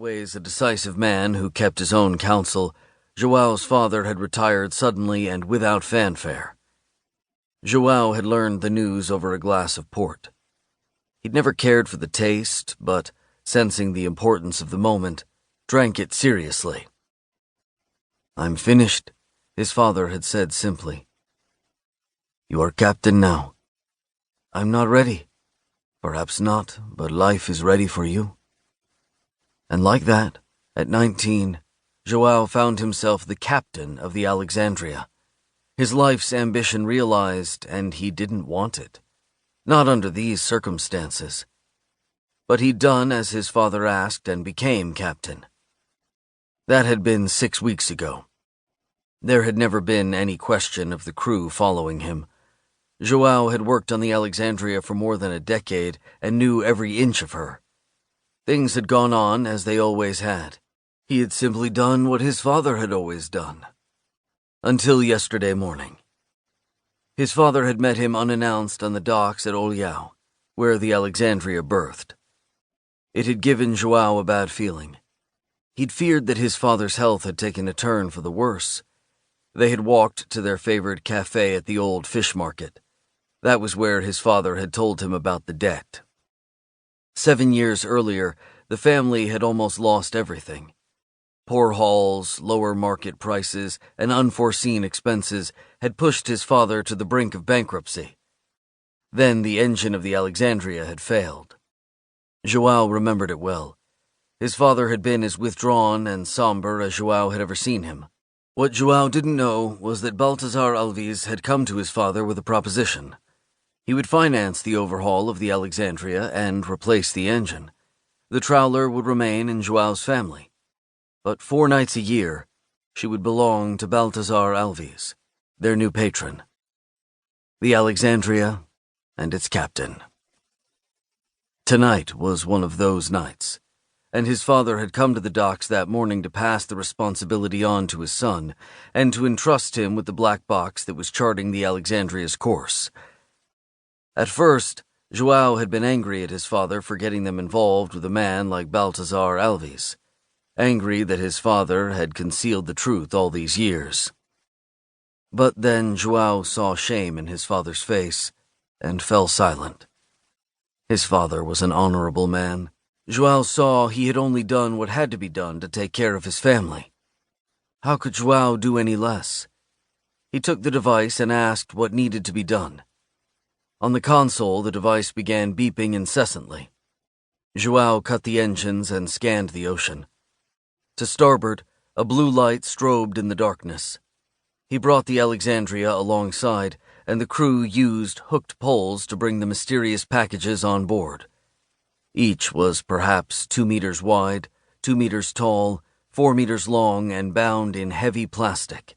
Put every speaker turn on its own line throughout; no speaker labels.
Always a decisive man who kept his own counsel, Joao's father had retired suddenly and without fanfare. Joao had learned the news over a glass of port. He'd never cared for the taste, but, sensing the importance of the moment, drank it seriously. "I'm finished," his father had said simply. "You are captain now." "I'm not ready." "Perhaps not, but life is ready for you." And like that, at 19, Joao found himself the captain of the Alexandria. His life's ambition realized, and he didn't want it. Not under these circumstances. But he'd done as his father asked and became captain. That had been 6 weeks ago. There had never been any question of the crew following him. Joao had worked on the Alexandria for more than a decade and knew every inch of her. Things had gone on as they always had. He had simply done what his father had always done. Until yesterday morning. His father had met him unannounced on the docks at Oliao, where the Alexandria berthed. It had given Joao a bad feeling. He'd feared that his father's health had taken a turn for the worse. They had walked to their favorite cafe at the old fish market. That was where his father had told him about the debt. 7 years earlier, the family had almost lost everything. Poor hauls, lower market prices, and unforeseen expenses had pushed his father to the brink of bankruptcy. Then the engine of the Alexandria had failed. Joao remembered it well. His father had been as withdrawn and somber as Joao had ever seen him. What Joao didn't know was that Baltazar Alves had come to his father with a proposition. He would finance the overhaul of the Alexandria and replace the engine. The trawler would remain in Joao's family. But 4 nights a year, she would belong to Baltazar Alves, their new patron. The Alexandria and its captain. Tonight was one of those nights, and his father had come to the docks that morning to pass the responsibility on to his son and to entrust him with the black box that was charting the Alexandria's course. At first, Joao had been angry at his father for getting them involved with a man like Baltazar Alves, angry that his father had concealed the truth all these years. But then Joao saw shame in his father's face and fell silent. His father was an honorable man. Joao saw he had only done what had to be done to take care of his family. How could Joao do any less? He took the device and asked what needed to be done. On the console, the device began beeping incessantly. Joao cut the engines and scanned the ocean. To starboard, a blue light strobed in the darkness. He brought the Alexandria alongside, and the crew used hooked poles to bring the mysterious packages on board. Each was perhaps 2 meters wide, 2 meters tall, 4 meters long, and bound in heavy plastic.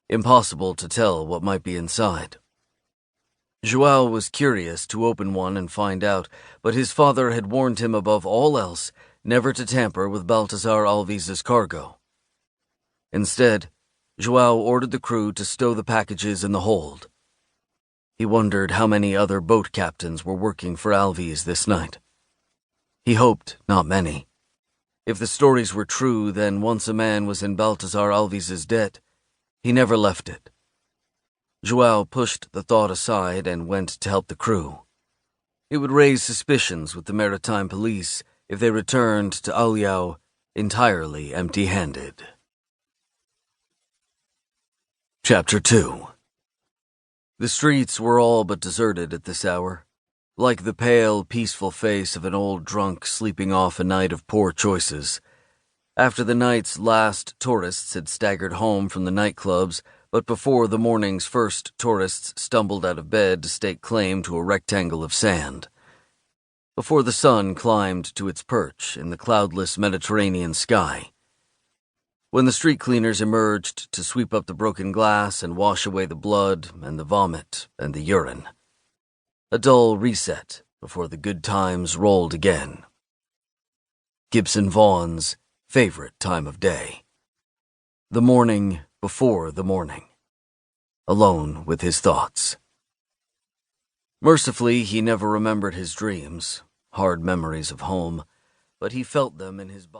Impossible to tell what might be inside. Joao was curious to open one and find out, but his father had warned him above all else never to tamper with Baltazar Alves's cargo. Instead, Joao ordered the crew to stow the packages in the hold. He wondered how many other boat captains were working for Alves this night. He hoped not many. If the stories were true, then once a man was in Baltazar Alves's debt, he never left it. Joao pushed the thought aside and went to help the crew. It would raise suspicions with the maritime police if they returned to Oliao entirely empty-handed. Chapter 2. The streets were all but deserted at this hour, like the pale, peaceful face of an old drunk sleeping off a night of poor choices. After the night's last, tourists had staggered home from the nightclubs, but before the morning's first, tourists stumbled out of bed to stake claim to a rectangle of sand. Before the sun climbed to its perch in the cloudless Mediterranean sky. When the street cleaners emerged to sweep up the broken glass and wash away the blood and the vomit and the urine. A dull reset before the good times rolled again. Gibson Vaughn's favorite time of day. The morning before the morning. Alone with his thoughts. Mercifully, he never remembered his dreams, hard memories of home, but he felt them in his body.